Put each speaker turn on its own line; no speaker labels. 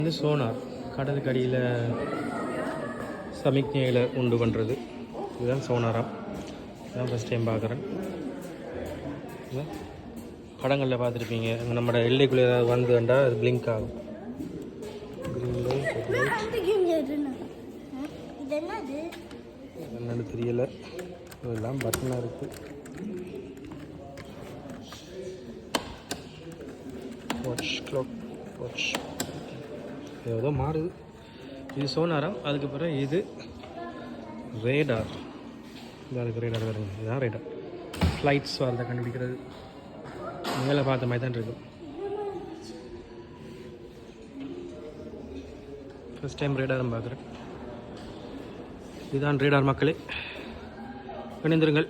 வந்து சோனார் கடலுக்கு அடியில் சமிக்ஞையில் உண்டு பண்ணுறது. இதுதான் சோனாராம். இதுதான் ஃபஸ்ட் டைம் பார்க்குறேன். படங்களில் பார்த்துருப்பீங்க, நம்மளோட எல்லைக்குள்ளே ஏதாவது வந்துண்டா அது பிளிங்க் ஆகும். என்னன்னு தெரியல, இதெல்லாம் பட்டனாக இருக்குது. வாட்ச் கிளாக் வாட்ச் ஏதோ மாறுது. இது சோனாராம். அதுக்கு பிறகு இது ரேடார். இதுக்கு ரேடார் வருங்க. இதுதான் ரேடார். ஃப்ளைட்ஸ் வரதை கண்டுபிடிக்கிறது. மேலே பார்த்த மாதிரி தான் இருக்குது. ஃபஸ்ட் டைம் ரேடாரும் பார்க்குறேன். இதுதான் ரேடார் மக்களே, இணைந்திருங்கள்.